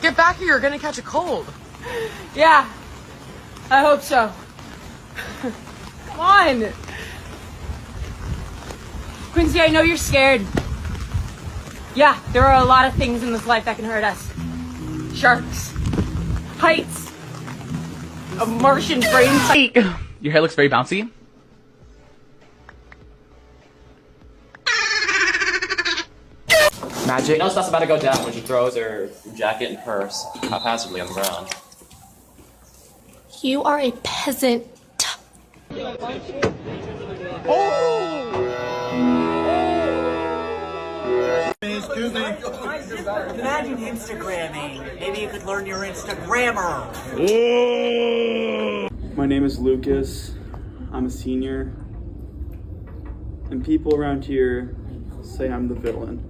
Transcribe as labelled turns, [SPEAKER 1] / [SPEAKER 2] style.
[SPEAKER 1] Get back here, you're gonna catch a cold.
[SPEAKER 2] Yeah, I hope so. Come on. Quincy, I know you're scared. Yeah, there are a lot of things in this life that can hurt us. Sharks, heights, a Martian brain.
[SPEAKER 3] Your hair looks very bouncy. Magic.
[SPEAKER 4] You know stuff's about to go down when she throws her jacket and purse haphazardly on the ground.
[SPEAKER 5] You are a peasant.
[SPEAKER 6] Imagine Instagramming. Maybe you could learn your Instagrammer.
[SPEAKER 7] My name is Lucas. I'm a senior. And people around here say I'm the villain.